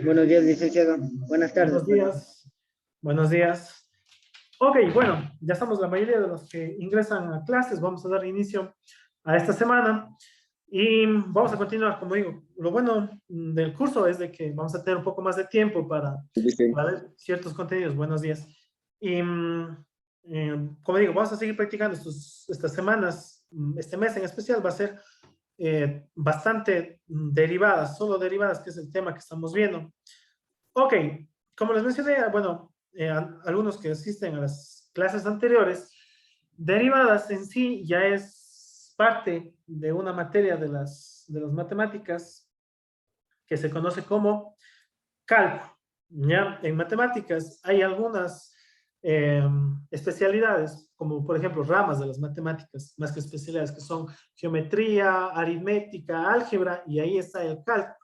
Buenos días, licenciado. Buenas tardes. Buenos días. Buenos días. Ok, bueno, ya estamos la mayoría de los que ingresan a clases. Vamos a dar inicio a esta semana y vamos a continuar, como digo. Lo bueno del curso es de que vamos a tener un poco más de tiempo para ver ciertos contenidos. Buenos días. Y como digo, vamos a seguir practicando estas semanas. Este mes en especial va a ser bastante derivadas, solo derivadas, que es el tema que estamos viendo. Ok, como les mencioné, bueno, algunos que asisten a las clases anteriores, derivadas en sí ya es parte de una materia de las matemáticas que se conoce como cálculo. ¿Ya? En matemáticas hay algunas especialidades, como por ejemplo ramas de las matemáticas, más que especialidades, que son geometría, aritmética, álgebra, y ahí está el cálculo.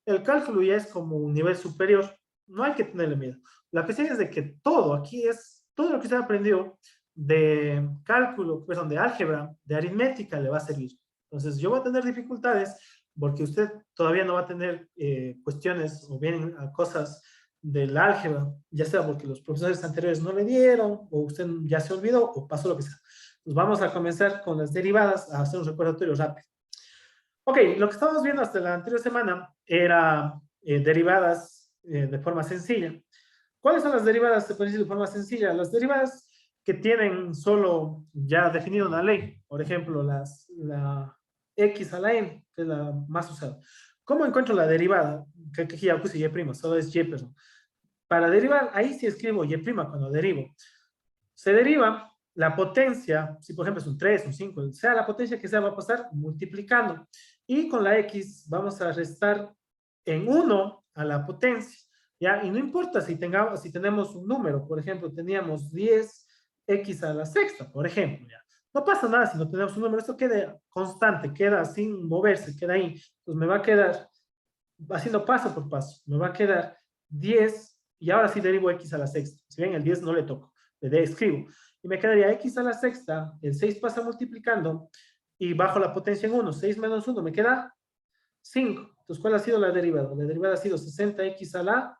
El cálculo ya es como un nivel superior, no hay que tenerle miedo. La cuestión es de que todo aquí es, todo lo que usted aprendió de cálculo, perdón, de álgebra, de aritmética, le va a servir. Entonces, yo voy a tener dificultades porque usted todavía no va a tener cuestiones o bien cosas del álgebra, ya sea porque los profesores anteriores no le dieron, o usted ya se olvidó, o pasó lo que sea. Pues vamos a comenzar con las derivadas, a hacer un recordatorio rápido. Ok, lo que estábamos viendo hasta la anterior semana era derivadas de forma sencilla. ¿Cuáles son las derivadas, se puede decir, de forma sencilla? Las derivadas que tienen solo ya definido una ley. Por ejemplo, la x a la n, que es la más usada. ¿Cómo encuentro la derivada? Que aquí ya puse y', solo es y, perdón. Para derivar, ahí sí escribo y' cuando derivo. Se deriva la potencia, si por ejemplo es un 3, un 5, sea la potencia que sea, va a pasar multiplicando. Y con la x vamos a restar en 1 a la potencia. ¿Ya? Y no importa si tenemos un número, por ejemplo, teníamos 10x a la sexta, por ejemplo, ¿ya? No pasa nada si no tenemos un número, esto queda constante, queda sin moverse, queda ahí. Entonces me va a quedar, haciendo paso por paso, me va a quedar 10, y ahora sí derivo x a la sexta. Si bien el 10 no le toco, le escribo. Y me quedaría x a la sexta, el 6 pasa multiplicando, y bajo la potencia en 1, 6 menos 1, me queda 5. Entonces, ¿cuál ha sido la derivada? La derivada ha sido 60x a la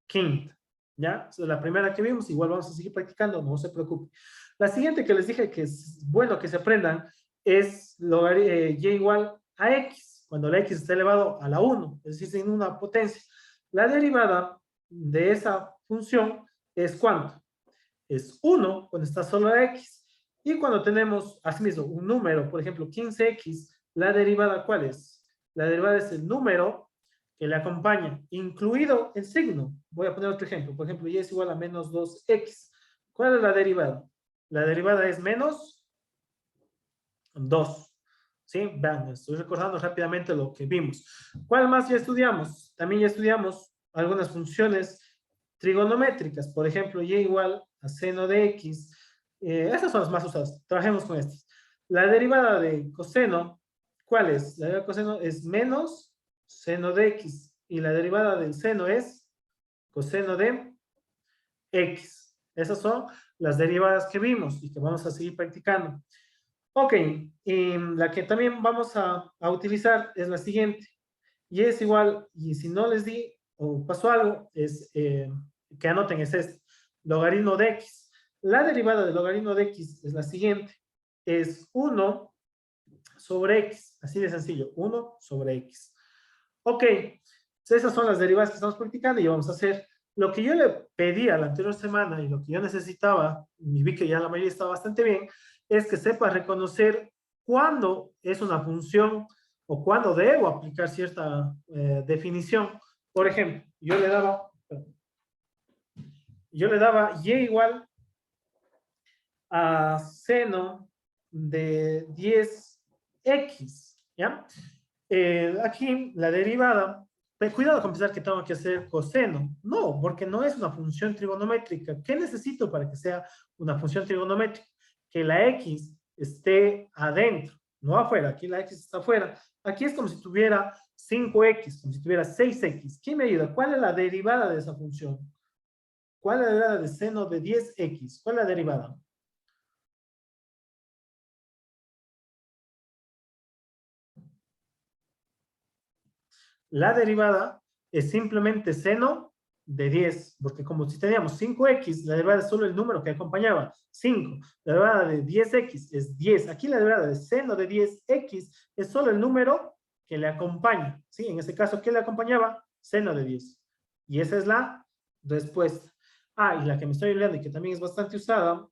quinta. ¿Ya? Esa es la primera que vimos, igual vamos a seguir practicando, no se preocupe. La siguiente que les dije que es bueno que se aprendan es y igual a x, cuando la x está elevado a la 1, es decir, sin una potencia. La derivada de esa función es ¿cuánto? Es 1 cuando está solo la x. Y cuando tenemos, asimismo, un número, por ejemplo, 15x, la derivada, ¿cuál es? La derivada es el número que le acompaña, incluido el signo. Voy a poner otro ejemplo. Por ejemplo, y es igual a menos 2x. ¿Cuál es la derivada? La derivada es menos 2. ¿Sí? Vean, estoy recordando rápidamente lo que vimos. ¿Cuál más ya estudiamos? También ya estudiamos algunas funciones trigonométricas. Por ejemplo, y igual a seno de x. Esas son las más usadas. Trabajemos con estas. La derivada de coseno, ¿cuál es? La derivada de coseno es menos seno de x. Y la derivada del seno es coseno de x. Esas son las derivadas que vimos y que vamos a seguir practicando. Ok, y la que también vamos a utilizar es la siguiente. Y es igual, y si no les di o pasó algo, es que anoten, es este. Logaritmo de x. La derivada del logaritmo de x es la siguiente. Es 1 sobre x. Así de sencillo, 1 sobre x. Ok, esas son las derivadas que estamos practicando y vamos a hacer. Lo que yo le pedí a la anterior semana y lo que yo necesitaba, y vi que ya la mayoría estaba bastante bien, es que sepa reconocer cuándo es una función o cuándo debo aplicar cierta definición. Por ejemplo, yo le daba y igual a seno de 10x, ¿ya? Aquí la derivada, cuidado con pensar que tengo que hacer coseno. No, porque no es una función trigonométrica. ¿Qué necesito para que sea una función trigonométrica? Que la x esté adentro, no afuera. Aquí la x está afuera. Aquí es como si tuviera 5x, como si tuviera 6x. ¿Quién me ayuda? ¿Cuál es la derivada de esa función? ¿Cuál es la derivada de seno de 10x? ¿Cuál es la derivada? La derivada es simplemente seno de 10, porque como si teníamos 5x, la derivada es solo el número que acompañaba, 5. La derivada de 10x es 10. Aquí la derivada de seno de 10x es solo el número que le acompaña. ¿Sí? En este caso, ¿qué le acompañaba? Seno de 10. Y esa es la respuesta. Ah, y la que me estoy olvidando y que también es bastante usada,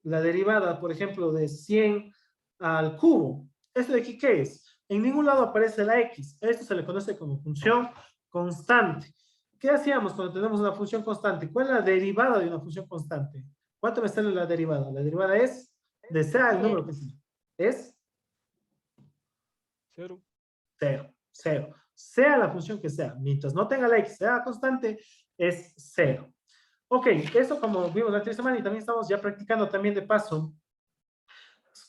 la derivada, por ejemplo, de 100 al cubo. ¿Esto de aquí qué es? En ningún lado aparece la x. Esto se le conoce como función constante. ¿Qué hacíamos cuando tenemos una función constante? ¿Cuál es la derivada de una función constante? ¿Cuánto me sale la derivada? La derivada es, de sea el número que sea, es 0. 0. 0. Sea la función que sea. Mientras no tenga la x, sea constante, es 0. Ok, eso como vimos la anterior semana y también estamos ya practicando también de paso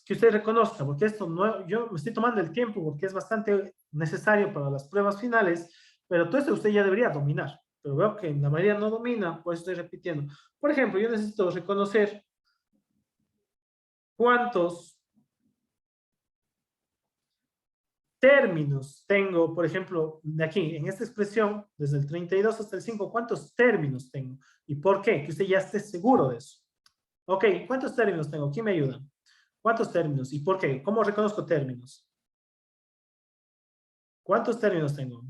que usted reconozca, porque esto no, yo me estoy tomando el tiempo porque es bastante necesario para las pruebas finales, pero todo esto usted ya debería dominar, pero veo que la mayoría no domina, pues estoy repitiendo. Por ejemplo, yo necesito reconocer cuántos términos tengo, por ejemplo, de aquí, en esta expresión, desde el 32 hasta el 5, ¿cuántos términos tengo? ¿Y por qué? Que usted ya esté seguro de eso. Ok, ¿cuántos términos tengo? ¿Quién me ayuda? ¿Cuántos términos? ¿Y por qué? ¿Cómo reconozco términos? ¿Cuántos términos tengo?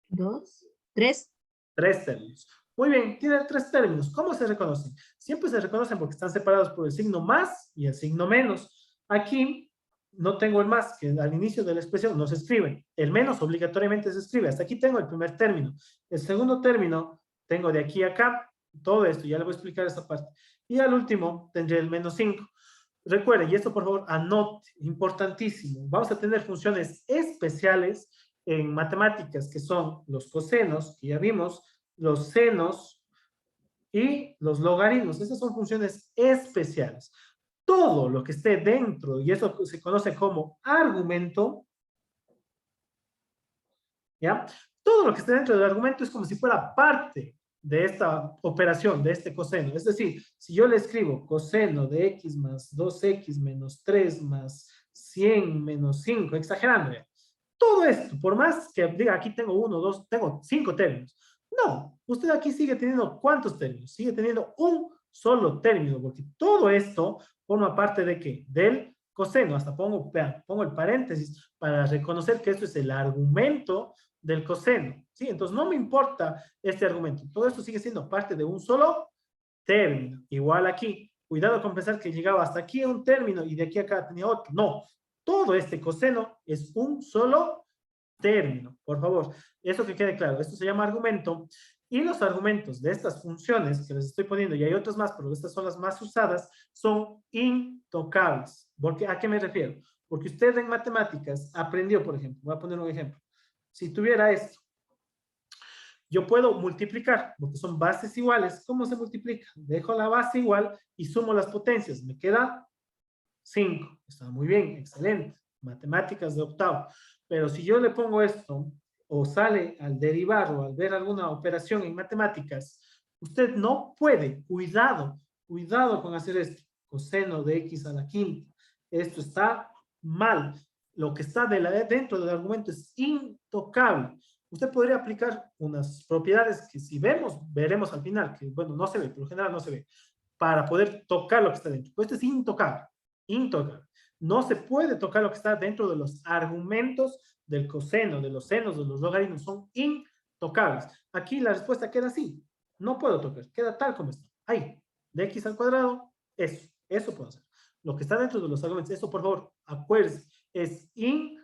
2, 3. 3 términos. Muy bien, tiene 3 términos. ¿Cómo se reconocen? Siempre se reconocen porque están separados por el signo más y el signo menos. Aquí no tengo el más, que al inicio de la expresión no se escribe. El menos obligatoriamente se escribe. Hasta aquí tengo el primer término. El segundo término tengo de aquí a acá. Todo esto, ya le voy a explicar esta parte. Y al último tendré el menos 5. Recuerden, y esto por favor anote, importantísimo. Vamos a tener funciones especiales en matemáticas que son los cosenos, que ya vimos, los senos y los logaritmos. Estas son funciones especiales. Todo lo que esté dentro, y eso se conoce como argumento, ¿ya? Todo lo que esté dentro del argumento es como si fuera parte de esta operación, de este coseno. Es decir, si yo le escribo coseno de x más 2x menos 3 más 100 menos 5, exagerando ya. Todo esto, por más que diga aquí tengo 1, 2, tengo 5 términos. No, usted aquí sigue teniendo ¿cuántos términos? Sigue teniendo un solo término, porque todo esto forma parte de ¿qué? Del coseno. Hasta pongo el paréntesis para reconocer que esto es el argumento del coseno. ¿Sí? Entonces no me importa este argumento. Todo esto sigue siendo parte de un solo término. Igual aquí. Cuidado con pensar que llegaba hasta aquí un término y de aquí a acá tenía otro. No. Todo este coseno es un solo término. Por favor, eso que quede claro. Esto se llama argumento. Y los argumentos de estas funciones que les estoy poniendo, y hay otras más, pero estas son las más usadas, son intocables. Porque, ¿a qué me refiero? Porque usted en matemáticas aprendió, por ejemplo, voy a poner un ejemplo. Si tuviera esto, yo puedo multiplicar, porque son bases iguales. ¿Cómo se multiplica? Dejo la base igual y sumo las potencias. Me queda 5. Está muy bien, excelente. Matemáticas de octavo. Pero si yo le pongo esto, o sale al derivar o al ver alguna operación en matemáticas, usted no puede, cuidado, cuidado con hacer esto. Coseno de x a la quinta. Esto está mal. Lo que está dentro del argumento es intocable. Usted podría aplicar unas propiedades que si vemos, veremos al final, que bueno, no se ve, por lo general no se ve, para poder tocar lo que está dentro. Pues esto es intocable, intocable. No se puede tocar lo que está dentro de los argumentos del coseno, de los senos, de los logaritmos, son intocables. Aquí la respuesta queda así, no puedo tocar, queda tal como está. Ahí, de x al cuadrado, eso puedo hacer. lo que está dentro de los argumentos, eso por favor, acuérdense, es intocable,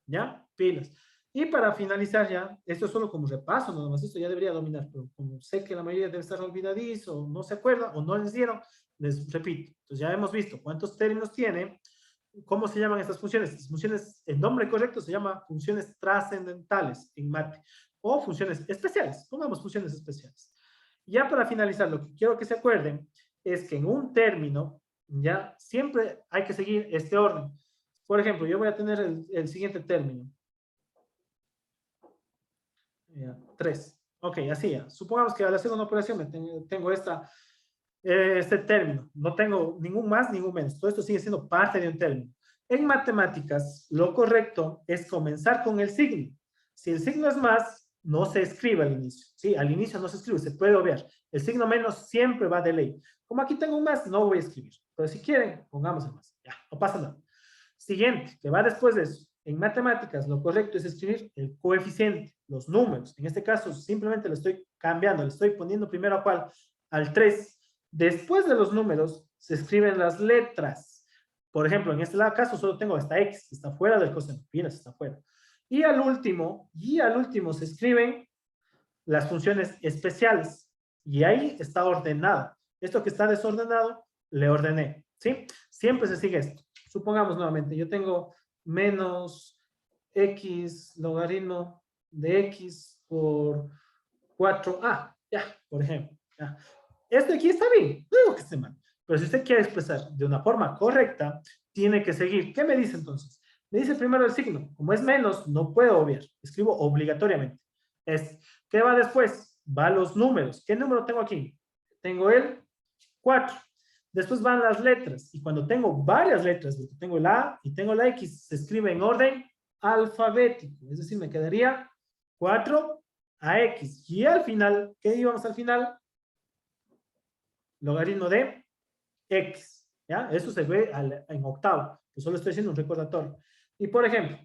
¿ya? Pilas. Y para finalizar ya, esto es solo como repaso, nada más, esto ya debería dominar, pero como sé que la mayoría debe estar olvidadizo, o no se acuerda, o no les dieron, les repito. Entonces ya hemos visto cuántos términos tiene, cómo se llaman estas funciones. Estas funciones, el nombre correcto se llama funciones trascendentales en mate, o funciones especiales, pongamos funciones especiales. Ya para finalizar, lo que quiero que se acuerden es que en un término, ya siempre hay que seguir este orden. Por ejemplo, yo voy a tener el siguiente término. 3. Ok, así ya. Supongamos que al hacer una operación tengo este término. No tengo ningún más, ningún menos. Todo esto sigue siendo parte de un término. En matemáticas, lo correcto es comenzar con el signo. Si el signo es más, no se escribe al inicio. Sí, al inicio no se escribe, se puede obviar. El signo menos siempre va de ley. Como aquí tengo un más, no voy a escribir. Pero si quieren, pongamos el más. Ya, no pasa nada. Siguiente, que va después de eso. En matemáticas, lo correcto es escribir el coeficiente, los números. En este caso, simplemente le estoy cambiando, le estoy poniendo primero a cuál, al 3. Después de los números, se escriben las letras. Por ejemplo, en este caso solo tengo esta X, que está fuera del coseno. Mira, está fuera. Y al último se escriben las funciones especiales. Y ahí está ordenado. Esto que está desordenado, le ordené. ¿Sí? Siempre se sigue esto. Supongamos nuevamente, yo tengo menos x logaritmo de x por 4a, ya, por ejemplo. Ya. Este aquí está bien, no digo que esté mal, pero si usted quiere expresar de una forma correcta, tiene que seguir. ¿Qué me dice entonces? Me dice primero el signo. Como es menos, no puedo obviar. Escribo obligatoriamente. ¿Qué va después? Va los números. ¿Qué número tengo aquí? Tengo el 4. Después van las letras, y cuando tengo varias letras, porque tengo el A y tengo la X, se escribe en orden alfabético, es decir, me quedaría 4AX, y al final, ¿qué íbamos al final? Logaritmo de X, ¿ya? Eso se ve en octavo, que solo estoy haciendo un recordatorio. Y por ejemplo,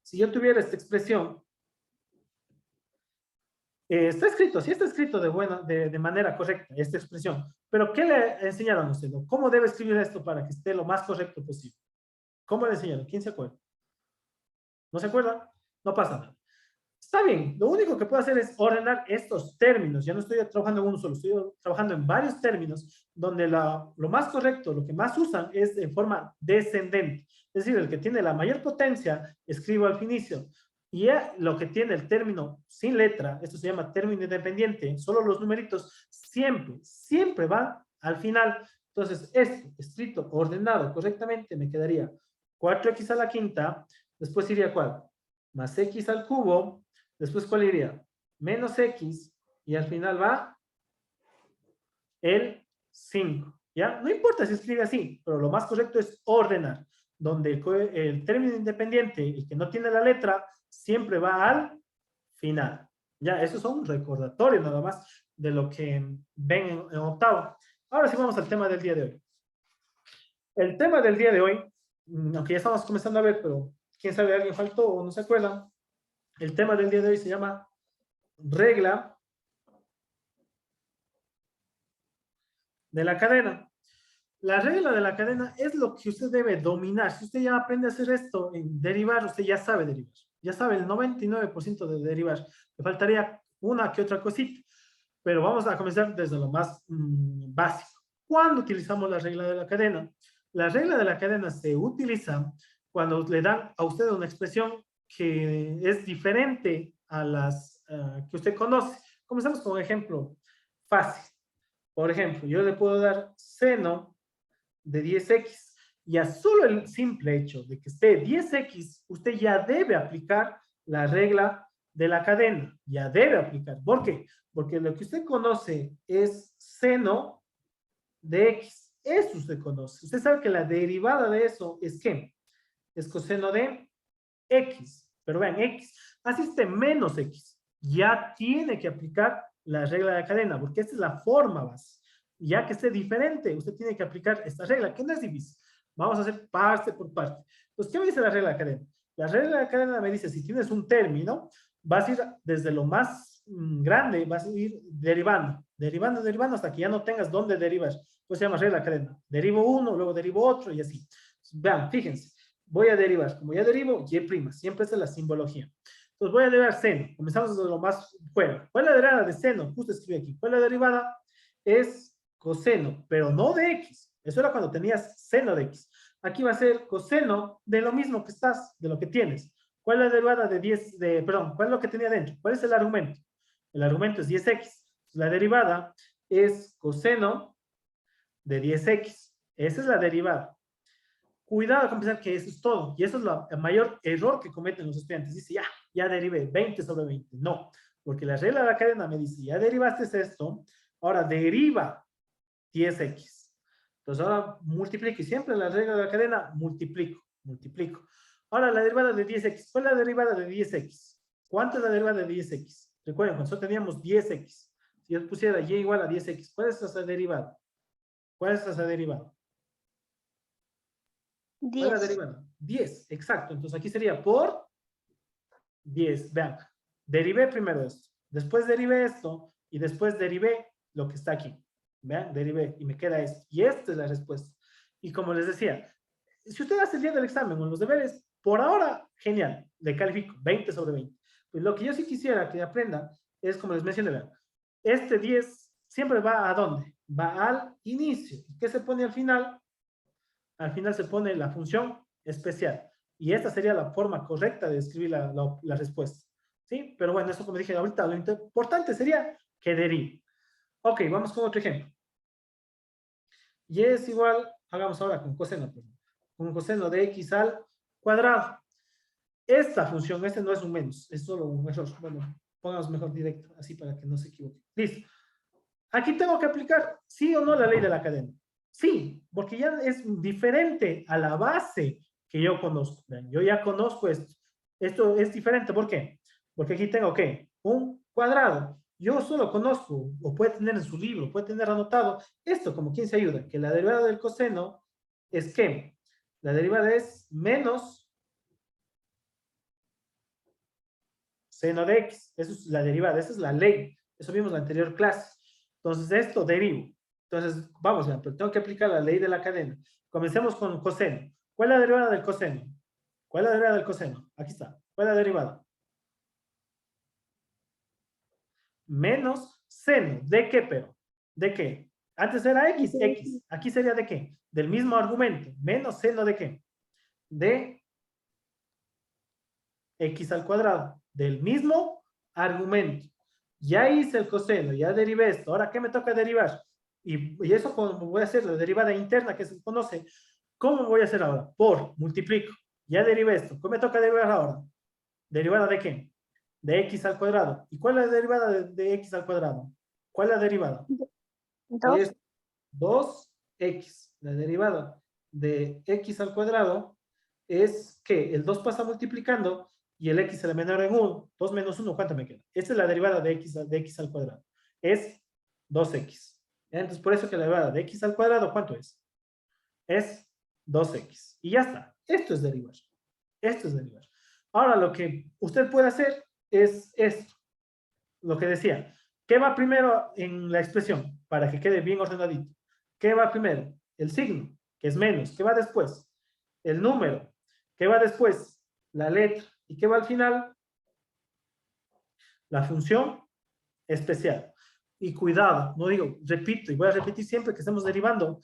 si yo tuviera esta expresión, está escrito, sí está escrito de manera correcta, esta expresión. Pero, ¿qué le enseñaron a usted? ¿Cómo debe escribir esto para que esté lo más correcto posible? ¿Cómo le enseñaron? ¿Quién se acuerda? ¿No se acuerda? No pasa nada. Está bien, lo único que puedo hacer es ordenar estos términos. Ya no estoy trabajando en uno solo, estoy trabajando en varios términos donde lo más correcto, lo que más usan es en forma descendente. Es decir, el que tiene la mayor potencia, escribo al inicio. Y lo que tiene el término sin letra, esto se llama término independiente, solo los numeritos, siempre va al final. Entonces, esto, escrito, ordenado correctamente, me quedaría 4x a la quinta, después iría ¿cuál? Más x al cubo, después ¿cuál iría? Menos x, y al final va el 5, ¿ya? No importa si escribe así, pero lo más correcto es ordenar, donde el término independiente, el que no tiene la letra, siempre va al final. Ya, eso es un recordatorio nada más de lo que ven en octavo. Ahora sí vamos al tema del día de hoy. El tema del día de hoy, aunque ya estamos comenzando a ver, pero quién sabe, alguien faltó o no se acuerda, el tema del día de hoy se llama regla de la cadena. La regla de la cadena es lo que usted debe dominar. Si usted ya aprende a hacer esto en derivar, usted ya sabe derivar. Ya sabe el 99% de derivar. Le faltaría una que otra cosita. Pero vamos a comenzar desde lo más básico. ¿Cuándo utilizamos la regla de la cadena? La regla de la cadena se utiliza cuando le dan a usted una expresión que es diferente a las que usted conoce. Comenzamos con un ejemplo fácil. Por ejemplo, yo le puedo dar seno de 10x, y a solo el simple hecho de que esté 10x, usted ya debe aplicar la regla de la cadena, ya debe aplicar. ¿Por qué? Porque lo que usted conoce es seno de x, eso usted conoce. Usted sabe que la derivada de eso es ¿qué? Es coseno de x, pero vean, x, así esté menos x, ya tiene que aplicar la regla de la cadena, porque esta es la forma base. Ya que esté diferente, usted tiene que aplicar esta regla, que no es difícil. Vamos a hacer parte por parte. Entonces, ¿qué me dice la regla de la cadena? La regla de la cadena me dice, si tienes un término, vas a ir desde lo más grande, vas a ir derivando, derivando, derivando, hasta que ya no tengas dónde derivar. Pues se llama regla cadena. Derivo uno, luego derivo otro, y así. Vean, fíjense, voy a derivar. Como ya derivo, y', siempre es la simbología. Entonces voy a derivar seno. Comenzamos desde lo más fuera. ¿Cuál es la derivada de seno? Justo escribí aquí. ¿Cuál es la derivada? Es coseno, pero no de x. Eso era cuando tenías seno de x. Aquí va a ser coseno de lo mismo que estás, de lo que tienes. ¿Cuál es la derivada de 10, perdón, cuál es lo que tenía dentro? ¿Cuál es el argumento? El argumento es 10x. La derivada es coseno de 10x. Esa es la derivada. Cuidado con pensar que eso es todo. Y eso es el mayor error que cometen los estudiantes. Dice, ya derivé 20 sobre 20. No, porque la regla de la cadena me dice, ya derivaste esto, ahora deriva 10x. Entonces ahora multiplico. Y siempre la regla de la cadena, multiplico. Ahora la derivada de 10x. ¿Cuál es la derivada de 10x? ¿Cuánto es la derivada de 10x? Recuerden, cuando solo teníamos 10x. Si yo pusiera y igual a 10x, ¿cuál es esa derivada? ¿Cuál es esa derivada? ¿Cuál es la derivada? 10, exacto. Entonces aquí sería por 10. Vean, derivé primero esto, después derivé esto y después derivé lo que está aquí. Vean, derivé y me queda esto. Y esta es la respuesta. Y como les decía, si usted hace el día del examen o los deberes, por ahora, genial, le califico 20 sobre 20. Pues lo que yo sí quisiera que aprenda es, como les mencioné, vean, este 10 siempre va ¿a dónde? Va al inicio. ¿Qué se pone al final? Al final se pone la función especial. Y esta sería la forma correcta de escribir la respuesta. ¿Sí? Pero bueno, eso como dije ahorita, lo importante sería que derive. Ok, vamos con otro ejemplo. Y es igual, hagamos ahora con coseno. Con coseno de x al cuadrado. Esta función, este no es un menos, es solo un error. Bueno, pongamos mejor directo, así para que no se equivoque. Listo. Aquí tengo que aplicar, sí o no, la ley de la cadena. Sí, porque ya es diferente a la base que yo conozco. Yo ya conozco esto. Esto es diferente, ¿por qué? Porque aquí tengo, ¿qué? Un cuadrado. Yo solo conozco, o puede tener en su libro, puede tener anotado, esto como quien se ayuda, que la derivada del coseno es ¿qué? La derivada es menos seno de x. Esa es la derivada, esa es la ley. Eso vimos en la anterior clase. Entonces, esto derivo. Entonces, vamos, pero tengo que aplicar la ley de la cadena. Comencemos con coseno. ¿Cuál es la derivada del coseno? ¿Cuál es la derivada del coseno? Aquí está. ¿Cuál es la derivada? Menos seno. ¿De qué, pero? ¿De qué? Antes era x, x. Aquí sería ¿de qué? Del mismo argumento. Menos seno ¿de qué? De x al cuadrado. Del mismo argumento. Ya hice el coseno, ya derivé esto. Ahora, ¿qué me toca derivar? Y eso como voy a hacer la derivada interna que se conoce. ¿Cómo voy a hacer ahora? Por, multiplico. Ya derivé esto. ¿Cómo me toca derivar ahora? ¿Derivada de qué? De x al cuadrado. ¿Y cuál es la derivada de x al cuadrado? ¿Cuál es la derivada? 2. Es 2x. La derivada de x al cuadrado es que el 2 pasa multiplicando y el x se le menor en 1. 2 menos 1, ¿cuánto me queda? Esta es la derivada de x al cuadrado. Es 2x. Entonces, por eso que la derivada de x al cuadrado, ¿cuánto es? Es 2x. Y ya está. Esto es derivar. Esto es derivar. Ahora, lo que usted puede hacer es esto. Lo que decía. ¿Qué va primero en la expresión? Para que quede bien ordenadito. ¿Qué va primero? El signo, que es menos. ¿Qué va después? El número. ¿Qué va después? La letra. ¿Y qué va al final? La función especial. Y cuidado, no digo, repito, y voy a repetir siempre que estamos derivando,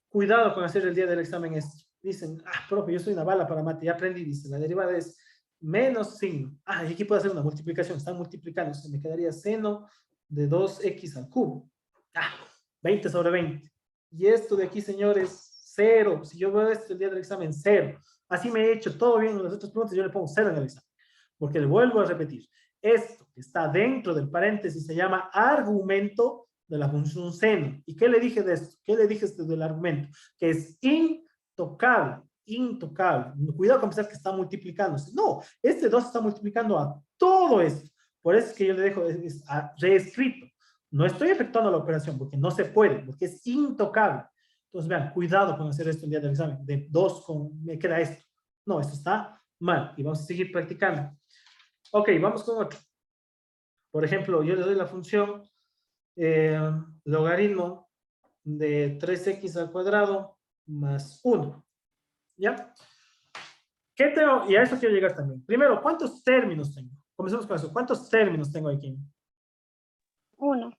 cuidado con hacer el día del examen esto. Dicen, profe, yo soy una bala para mate, ya aprendí, dice, la derivada es menos signo. Y aquí puedo hacer una multiplicación, están multiplicando, se me quedaría seno de 2x al cubo. 20 sobre 20. Y esto de aquí, señores, 0. Si yo veo esto el día del examen, 0. Así me he hecho todo bien en las otras preguntas, yo le pongo 0 en el examen. Porque le vuelvo a repetir. Esto que está dentro del paréntesis se llama argumento de la función seno. ¿Y qué le dije de esto? ¿Qué le dije del argumento? Que es intocable. Intocable. Cuidado con pensar que está multiplicándose. No, este 2 está multiplicando a todo esto. Por eso es que yo le dejo reescrito. No estoy efectuando la operación porque no se puede, porque es intocable. Entonces, vean, cuidado con hacer esto el día del examen. De 2 me queda esto. No, esto está mal. Y vamos a seguir practicando. Ok, vamos con otro. Por ejemplo, yo le doy la función logaritmo de 3x al cuadrado más 1. ¿Ya? ¿Qué tengo? Y a eso quiero llegar también. Primero, ¿cuántos términos tengo? Comencemos con eso. ¿Cuántos términos tengo aquí? 1.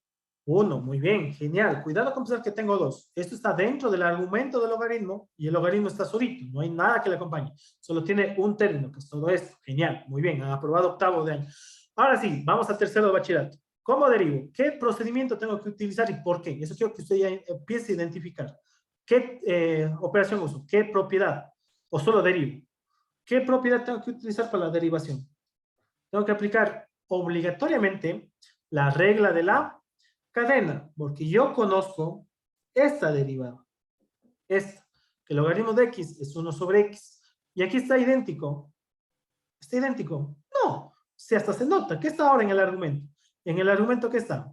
1, muy bien, genial. Cuidado con pensar que tengo 2. Esto está dentro del argumento del logaritmo y el logaritmo está solito, no hay nada que le acompañe. Solo tiene un término, que es todo esto. Genial, muy bien, han aprobado octavo de año. Ahora sí, vamos a tercero de bachillerato. ¿Cómo derivo? ¿Qué procedimiento tengo que utilizar y por qué? Eso quiero que usted ya empiece a identificar. ¿Qué operación uso? ¿Qué propiedad? ¿O solo derivo? ¿Qué propiedad tengo que utilizar para la derivación? Tengo que aplicar obligatoriamente la regla de la cadena, porque yo conozco esta derivada. Esta, que el logaritmo de x es 1 sobre x. Y aquí está idéntico. ¿Está idéntico? No. Si hasta se nota. ¿Qué está ahora en el argumento? En el argumento, ¿qué está?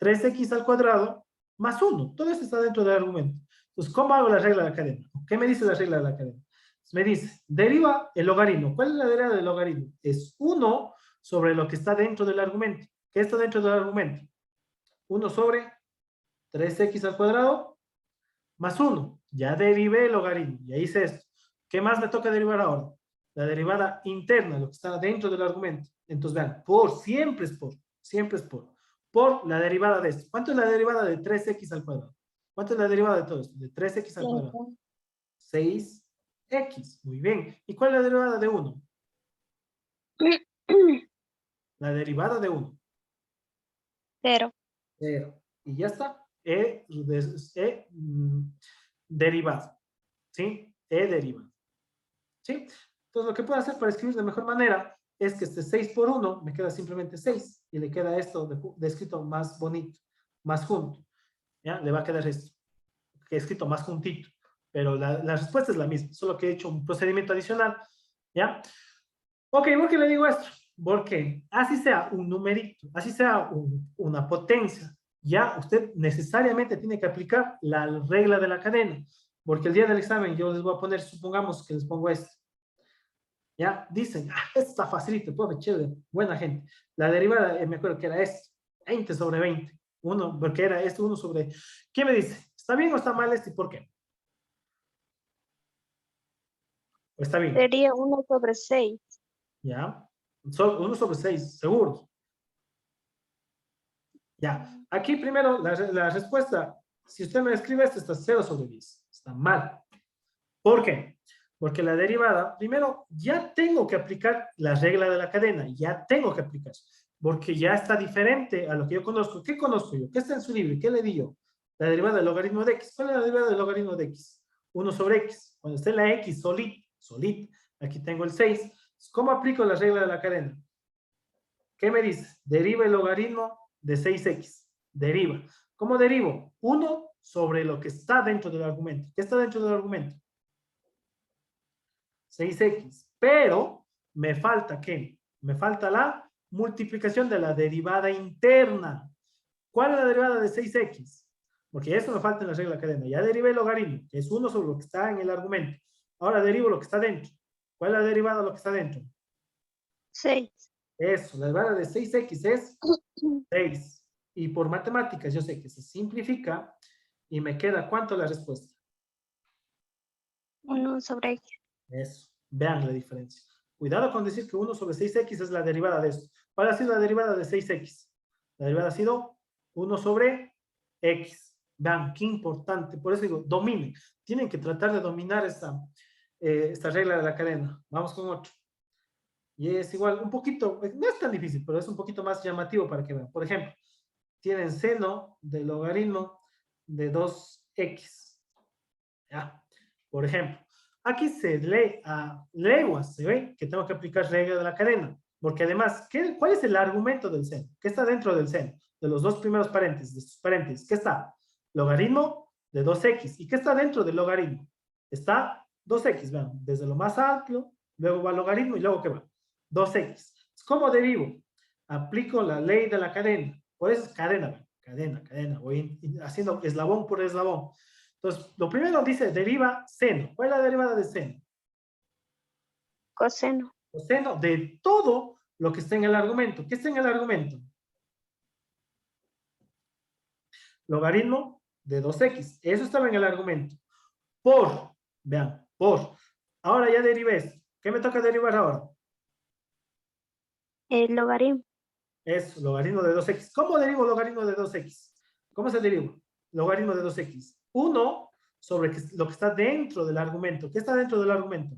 3x al cuadrado más 1. Todo esto está dentro del argumento. Entonces, ¿cómo hago la regla de la cadena? ¿Qué me dice la regla de la cadena? Me dice, deriva el logaritmo. ¿Cuál es la derivada del logaritmo? Es 1 sobre lo que está dentro del argumento. ¿Qué está dentro del argumento? 1 sobre 3x al cuadrado más 1. Ya derivé el logaritmo. Ya hice esto. ¿Qué más me toca derivar ahora? La derivada interna, lo que está dentro del argumento. Entonces, vean, siempre es por la derivada de esto. ¿Cuánto es la derivada de 3x al cuadrado? ¿Cuánto es la derivada de todo esto? De 3x al cuadrado. 6x. Muy bien. ¿Y cuál es la derivada de 1? La derivada de 1. 0. 0. Y ya está. Derivado. ¿Sí? Derivado. ¿Sí? Entonces, lo que puedo hacer para escribir de mejor manera es que este 6 por 1 me queda simplemente 6. Y le queda esto de escrito más bonito, más junto. ¿Ya? Le va a quedar esto, que escrito más juntito. Pero la respuesta es la misma, solo que he hecho un procedimiento adicional. ¿Ya? Ok, ¿por qué le digo esto? Porque así sea un numerito, así sea una potencia, ya usted necesariamente tiene que aplicar la regla de la cadena. Porque el día del examen yo les voy a poner, supongamos que les pongo esto. Ya, dicen, esto está facilito, profe, chévere, buena gente. La derivada, me acuerdo que era esto, 20 sobre 20. Porque era esto, 1 sobre... ¿Qué me dice? ¿Está bien o está mal esto y por qué? ¿O está bien? Sería 1 sobre 6. ¿Ya? 1 sobre 6, seguros. Ya, aquí primero la respuesta, si usted me escribe esto, está 0 sobre 10. Está mal. ¿Por qué? Porque la derivada, primero, ya tengo que aplicar la regla de la cadena, ya tengo que aplicar, porque ya está diferente a lo que yo conozco. ¿Qué conozco yo? ¿Qué está en su libro? ¿Qué le di yo? La derivada del logaritmo de x. ¿Cuál es la derivada del logaritmo de x? 1 sobre x. Cuando esté la x solita, aquí tengo el 6. ¿Cómo aplico la regla de la cadena? ¿Qué me dice? Deriva el logaritmo de 6x. Deriva. ¿Cómo derivo? 1 sobre lo que está dentro del argumento. ¿Qué está dentro del argumento? 6x. Pero me falta ¿qué? Me falta la multiplicación de la derivada interna. ¿Cuál es la derivada de 6x? Porque eso me falta en la regla cadena. Ya derivé el logaritmo, que es 1 sobre lo que está en el argumento. Ahora derivo lo que está dentro. ¿Cuál es la derivada de lo que está dentro? 6. Eso, la derivada de 6x es 6. Y por matemáticas yo sé que se simplifica y me queda ¿cuánto la respuesta? 1 sobre x. Eso, vean la diferencia. Cuidado con decir que 1 sobre 6x es la derivada de esto. ¿Cuál ha sido la derivada de 6x? La derivada ha sido 1 sobre x. Vean, qué importante. Por eso digo, dominen. Tienen que tratar de dominar esta regla de la cadena. Vamos con otro. Y es igual, un poquito, no es tan difícil, pero es un poquito más llamativo para que vean. Por ejemplo, tienen seno del logaritmo de 2x. ¿Ya? Por ejemplo, aquí se lee a leguas, ¿se ve? Que tengo que aplicar regla de la cadena. Porque además, ¿cuál es el argumento del seno? ¿Qué está dentro del seno? De los dos primeros paréntesis, de sus paréntesis. ¿Qué está? Logaritmo de 2x. ¿Y qué está dentro del logaritmo? Está 2x, vean, desde lo más amplio, luego va el logaritmo y luego ¿qué va? 2x. ¿Cómo derivo? Aplico la ley de la cadena. Por eso es cadena, cadena. Voy haciendo eslabón por eslabón. Entonces, lo primero dice deriva seno. ¿Cuál es la derivada de seno? Coseno. Coseno de todo lo que está en el argumento. ¿Qué está en el argumento? Logaritmo de 2x. Eso estaba en el argumento. Por, vean, por. Ahora ya derivé esto. ¿Qué me toca derivar ahora? El logaritmo. Es logaritmo de 2x. ¿Cómo derivo logaritmo de 2x? ¿Cómo se deriva? Logaritmo de 2x. 1 sobre lo que está dentro del argumento. ¿Qué está dentro del argumento?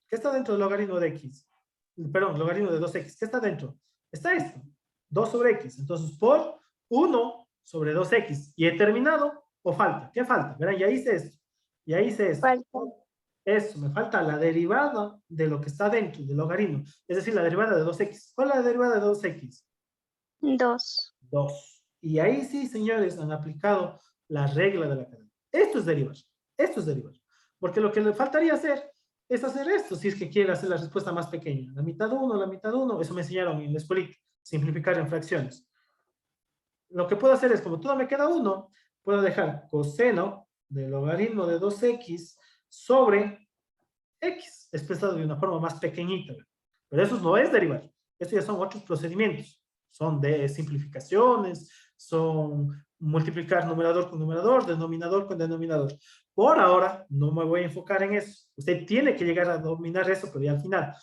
¿Qué está dentro del logaritmo de x? Perdón, logaritmo de 2x. ¿Qué está dentro? Está esto. 2 sobre x. Entonces, por 1 sobre 2x. ¿Y he terminado o falta? ¿Qué falta? Verán, ya hice esto. Ya hice esto. Falta. Eso, me falta la derivada de lo que está dentro del logaritmo. Es decir, la derivada de 2x. ¿Cuál es la derivada de 2x? 2. 2. Y ahí sí, señores, han aplicado la regla de la cadena. Esto es derivar. Esto es derivar. Porque lo que le faltaría hacer es hacer esto, si es que quiere hacer la respuesta más pequeña. La mitad 1, la mitad 1. Eso me enseñaron en la escuelita. Simplificar en fracciones. Lo que puedo hacer es, como todo me queda 1, puedo dejar coseno del logaritmo de 2x sobre x, expresado de una forma más pequeñita. Pero eso no es derivar. Estos ya son otros procedimientos. Son de simplificaciones, son multiplicar numerador con numerador, denominador con denominador. Por ahora, no me voy a enfocar en eso. Usted tiene que llegar a dominar eso, pero ya al final.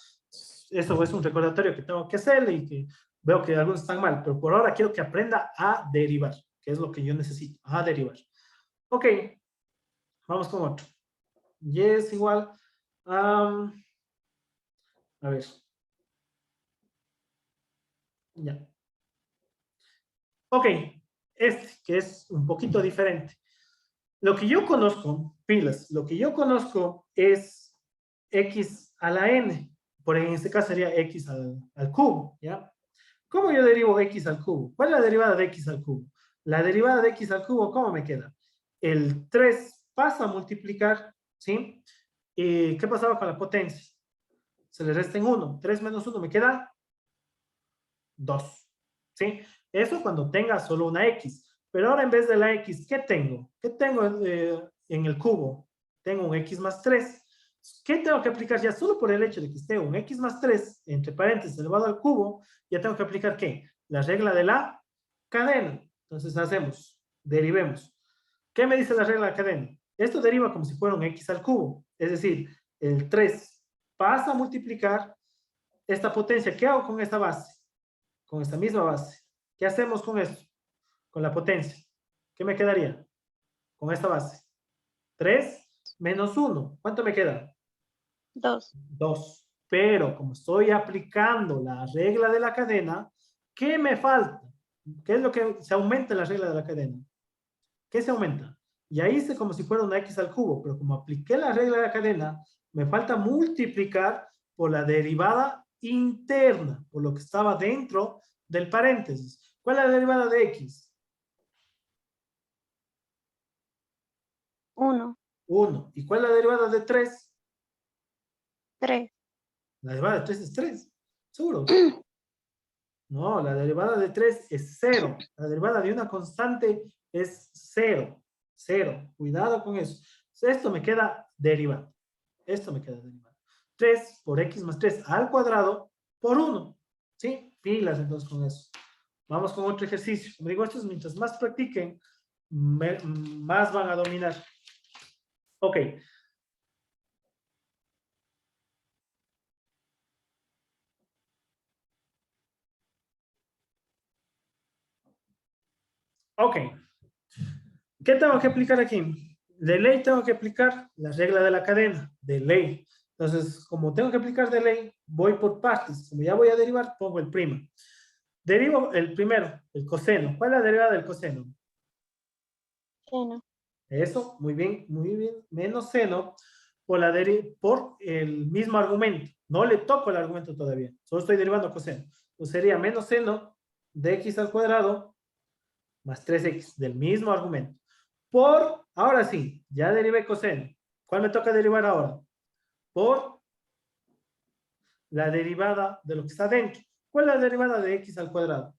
Eso es un recordatorio que tengo que hacerle y que veo que algunos están mal, pero por ahora quiero que aprenda a derivar, que es lo que yo necesito, a derivar. Ok, vamos con otro. Y es igual a ver. Ya. Ok, este que es un poquito diferente. Lo que yo conozco, pilas, lo que yo conozco es x a la n. Por en este caso sería x al cubo, ¿ya? ¿Cómo yo derivo x al cubo? ¿Cuál es la derivada de x al cubo? La derivada de x al cubo, ¿cómo me queda? El 3 pasa a multiplicar, ¿sí? ¿Y qué pasaba con la potencia? Se le resta en 1. 3 menos 1 me queda 2, ¿sí? Eso cuando tenga solo una x. Pero ahora en vez de la x, ¿qué tengo? ¿Qué tengo en el cubo? Tengo un x más 3. ¿Qué tengo que aplicar ya solo por el hecho de que esté un x más 3, entre paréntesis, elevado al cubo? Ya tengo que aplicar, ¿qué? La regla de la cadena. Entonces hacemos, derivemos. ¿Qué me dice la regla de la cadena? Esto deriva como si fuera un x al cubo. Es decir, el 3 pasa a multiplicar esta potencia. ¿Qué hago con esta base? Con esta misma base. ¿Qué hacemos con esto? Con la potencia. ¿Qué me quedaría? Con esta base. 3 menos 1. ¿Cuánto me queda? 2. 2. Pero como estoy aplicando la regla de la cadena, ¿qué me falta? ¿Qué es lo que se aumenta en la regla de la cadena? ¿Qué se aumenta? Ya hice como si fuera una x al cubo, pero como apliqué la regla de la cadena, me falta multiplicar por la derivada interna, por lo que estaba dentro del paréntesis. ¿Cuál es la derivada de x? 1. 1. ¿Y cuál es la derivada de 3? 3. La derivada de 3 es 3. ¿Seguro? No, la derivada de 3 es 0. La derivada de una constante es 0. 0. Cuidado con eso. Esto me queda derivado. Esto me queda derivado. 3 por x más 3 al cuadrado por 1. ¿Sí? Pilas entonces con eso. Vamos con otro ejercicio. Como digo, estos mientras más practiquen, más van a dominar. Ok. Ok. ¿Qué tengo que aplicar aquí? De ley tengo que aplicar la regla de la cadena. De ley. Entonces, como tengo que aplicar de ley, voy por partes. Como ya voy a derivar, pongo el primo. Derivo el primero, el coseno. ¿Cuál es la derivada del coseno? Seno. Eso, muy bien, muy bien. Menos seno por el mismo argumento. No le toco el argumento todavía. Solo estoy derivando coseno. Entonces sería menos seno de x al cuadrado más 3x del mismo argumento. Ahora sí, ya derivé coseno. ¿Cuál me toca derivar ahora? Por la derivada de lo que está dentro. ¿Cuál es la derivada de x al cuadrado?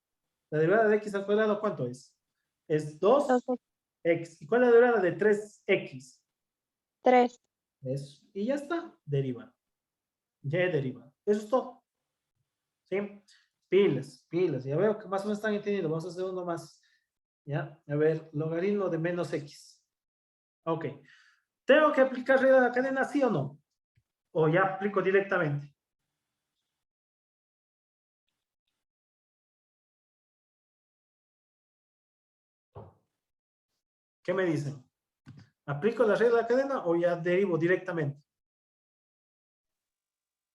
La derivada de x al cuadrado, ¿cuánto es? Es 2x. ¿Y cuál es la derivada de 3x? 3. Eso. Y ya está, derivada. Ya he derivado. Eso es todo. ¿Sí? Pilas, pilas. Ya veo que más o menos están entendiendo. Vamos a hacer uno más. ¿Ya? A ver, logaritmo de menos x. Ok. ¿Tengo que aplicar regla de la cadena, sí o no? ¿O ya aplico directamente? ¿Qué me dicen? ¿Aplico la regla de la cadena o ya derivo directamente?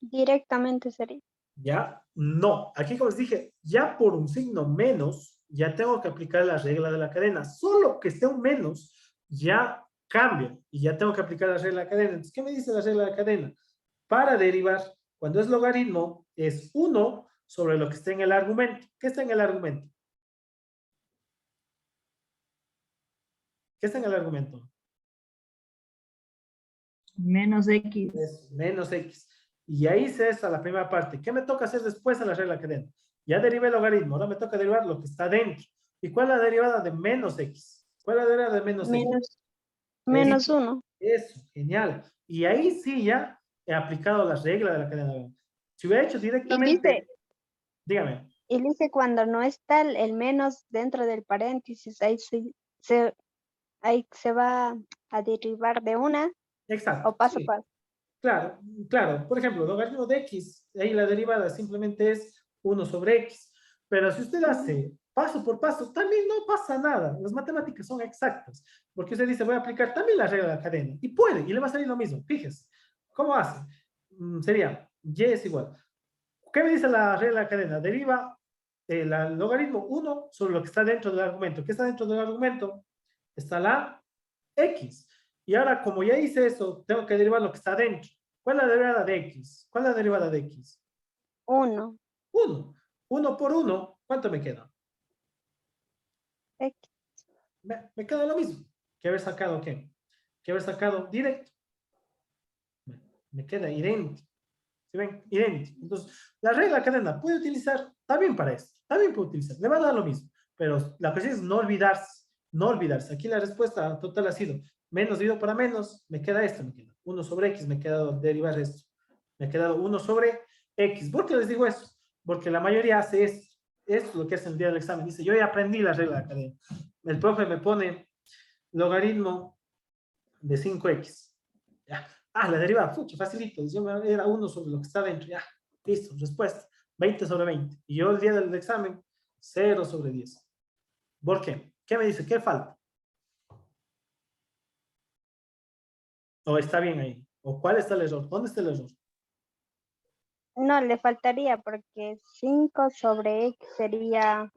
Directamente sería. ¿Ya? No. Aquí, como les dije, ya por un signo menos, ya tengo que aplicar la regla de la cadena. Solo que esté un menos, ya cambia y ya tengo que aplicar la regla de la cadena. Entonces, ¿qué me dice la regla de la cadena? Para derivar, cuando es logaritmo, es 1 sobre lo que está en el argumento. ¿Qué está en el argumento? ¿Qué está en el argumento? Menos X. Es menos x. Y ahí se está la primera parte. ¿Qué me toca hacer después en la regla cadena? Ya derivé el logaritmo, ahora me toca derivar lo que está dentro. ¿Y cuál es la derivada de menos x? ¿Cuál es la derivada de menos x? Menos 1. Eso, genial. Y ahí sí ya he aplicado la regla de la cadena. Si hubiera hecho Y directamente, dígame. dice cuando no está el menos dentro del paréntesis, ahí se va a derivar de una Exacto. o paso a Sí. paso. Claro, claro. Por ejemplo, logaritmo de x, ahí la derivada simplemente es 1 sobre x. Pero si usted hace paso por paso, también no pasa nada. Las matemáticas son exactas. Porque usted dice, voy a aplicar también la regla de la cadena. Y puede, y le va a salir lo mismo. Fíjese. ¿Cómo hace? Sería y es igual. ¿Qué me dice la regla de la cadena? Deriva el logaritmo 1 sobre lo que está dentro del argumento. ¿Qué está dentro del argumento? Está la x. Y ahora, como ya hice eso, tengo que derivar lo que está dentro. ¿Cuál es la derivada de x? ¿Cuál es la derivada de x? 1. 1. 1 por 1, ¿cuánto me queda? X. Me queda lo mismo. ¿Qué haber sacado qué? ¿Qué haber sacado directo? Me queda idéntico. ¿Sí ven? Idéntico. Entonces, la regla de la cadena puede utilizar también para esto. También puede utilizar. Le va a dar lo mismo. Pero la cuestión es no olvidarse. No olvidarse. Aquí la respuesta total ha sido menos dividido para menos. Me queda esto. Me queda 1 sobre x. Me queda derivar esto. Me ha quedado 1 sobre x. ¿Por qué les digo eso? Porque la mayoría hace esto. Esto es lo que hace el día del examen. Dice, yo ya aprendí la regla de la cadena. El profe me pone logaritmo de 5x. Ya. Ah, la derivada, fucha, facilito. Era 1 sobre lo que está dentro. Ya, listo, respuesta. 20 sobre 20. Y yo el día del examen, 0 sobre 10. ¿Por qué? ¿Qué me dice? ¿Qué falta? ¿O está bien ahí? ¿O cuál está el error? ¿Dónde está el error? No, le faltaría porque 5 sobre X sería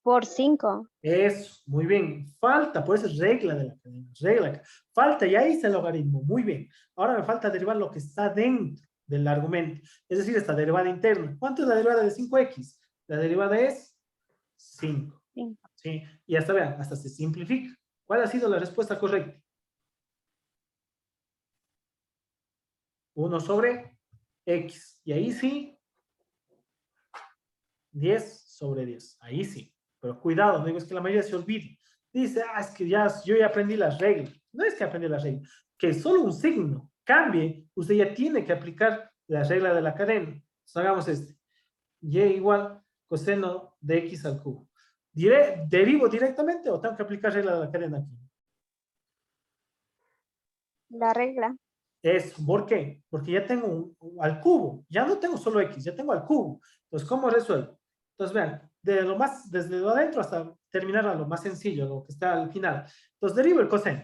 por 5. Eso, muy bien. Falta, por eso es regla de la cadena. Regla. Falta, ya hice el logaritmo. Muy bien. Ahora me falta derivar lo que está dentro del argumento. Es decir, esta derivada interna. ¿Cuánto es la derivada de 5x? La derivada es 5. ¿Sí? Y hasta vean, hasta se simplifica. ¿Cuál ha sido la respuesta correcta? 1 sobre x. Y ahí sí, 10 sobre 10. Ahí sí. Pero cuidado, no digo es que la mayoría se olvide. Dice, es que ya, yo ya aprendí las reglas. No es que aprendí las reglas. Que solo un signo cambie, usted ya tiene que aplicar la regla de la cadena. Entonces, hagamos este. Y igual coseno de x al cubo. ¿Derivo directamente o tengo que aplicar regla de la cadena aquí? La regla. ¿Por qué? Porque ya tengo al cubo, ya no tengo solo x, ya tengo al cubo. Entonces, ¿cómo resuelvo? Entonces, vean, desde lo adentro hasta terminar a lo más sencillo, lo que está al final. Entonces, derivo el coseno.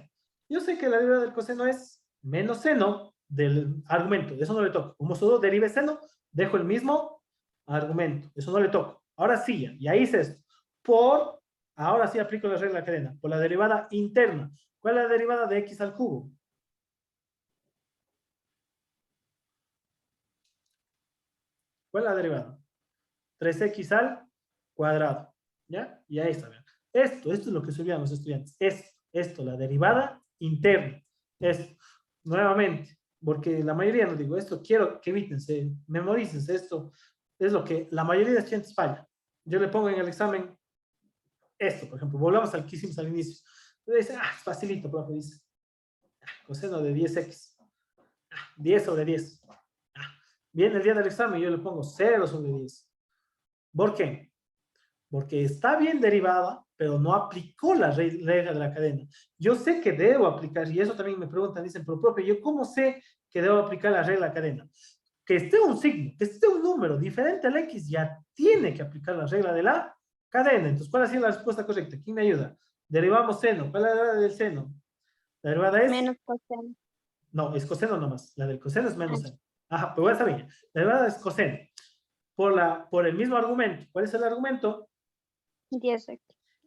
Yo sé que la derivada del coseno es menos seno del argumento, de eso no le toco. Como solo derive seno, dejo el mismo argumento, eso no le toco. Ahora sí, y ahí hice esto. Ahora sí aplico la regla cadena, por la derivada interna. ¿Cuál es la derivada de x al cubo? ¿Cuál es la derivada? 3x al cuadrado. ¿Ya? Y ahí está. Esto es lo que se olvidan los estudiantes. Esto, la derivada interna. Esto, nuevamente, porque la mayoría, no digo esto, quiero que evítense, memorícense esto. Es lo que la mayoría de estudiantes falla. Yo le pongo en el examen esto, por ejemplo, volvamos al que hicimos al inicio. Entonces dice, es facilito, profe, dice. Coseno de 10x. 10 sobre 10. Viene el día del examen y yo le pongo 0 sobre 10. ¿Por qué? Porque está bien derivada, pero no aplicó la regla de la cadena. Yo sé que debo aplicar, y eso también me preguntan, dicen, pero profe, ¿yo cómo sé que debo aplicar la regla de la cadena? Que esté un signo, que esté un número diferente al X, ya tiene que aplicar la regla de la cadena. Entonces, ¿cuál ha sido la respuesta correcta? ¿Quién me ayuda? Derivamos seno. ¿Cuál es la derivada del seno? La derivada es... Menos coseno. No, es coseno nomás. La del coseno es menos Ah, seno. Ajá, pero está bien. La derivada es coseno. Por el mismo argumento. ¿Cuál es el argumento? 10x.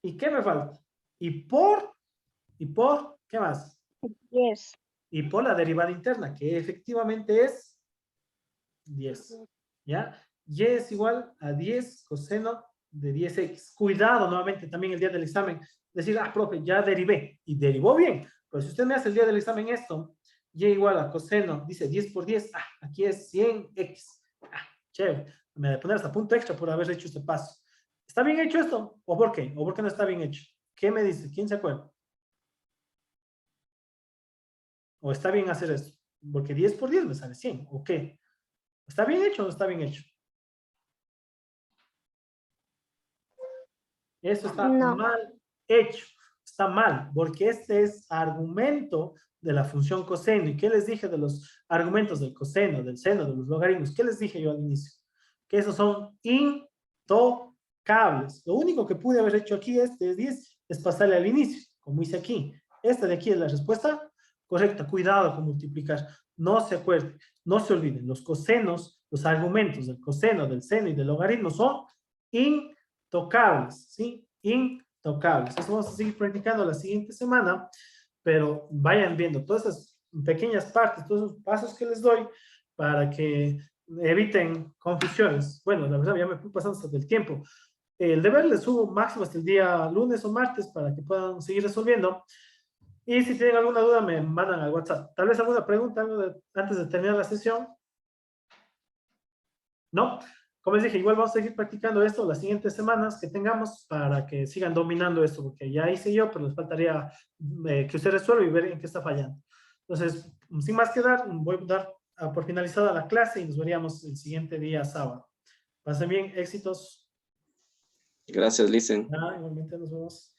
¿Y qué me falta? ¿Y por, qué más? 10. Y por la derivada interna, que efectivamente es 10. ¿Ya? Y es igual a 10 coseno de 10x. Cuidado nuevamente también el día del examen. Decir, profe, ya derivé. Y derivó bien. Pero si usted me hace el día del examen esto, y igual a coseno, dice 10 por 10, aquí es 100x. Chévere. Me voy a poner hasta punto extra por haber hecho este paso. ¿Está bien hecho esto? ¿O por qué? ¿O por qué no está bien hecho? ¿Qué me dice? ¿Quién se acuerda? ¿O está bien hacer esto? Porque 10 por 10 me sale 100. ¿O qué? ¿Está bien hecho o no está bien hecho? Eso está No. mal hecho. Está mal, porque este es argumento de la función coseno. ¿Y qué les dije de los argumentos del coseno, del seno, de los logaritmos? ¿Qué les dije yo al inicio? Que esos son intocables. Lo único que pude haber hecho aquí, este 10, es pasarle al inicio, como hice aquí. Esta de aquí es la respuesta correcta. Cuidado con multiplicar. No se acuerden, no se olviden. Los cosenos, los argumentos del coseno, del seno y del logaritmo son intocables, ¿sí? Intocables. Eso vamos a seguir practicando la siguiente semana, pero vayan viendo todas esas pequeñas partes, todos esos pasos que les doy para que eviten confusiones. Bueno, la verdad ya me fui pasando hasta el tiempo. El deber les subo máximo hasta el día lunes o martes para que puedan seguir resolviendo. Y si tienen alguna duda me mandan al WhatsApp. Tal vez alguna pregunta antes de terminar la sesión. ¿No? Como les dije, igual vamos a seguir practicando esto las siguientes semanas que tengamos para que sigan dominando esto, porque ya hice yo, pero les faltaría que usted resuelva y ver en qué está fallando. Entonces, sin más que dar, voy a dar por finalizada la clase y nos veríamos el siguiente día sábado. Pasen bien, éxitos. Gracias, Licen. Igualmente nos vemos.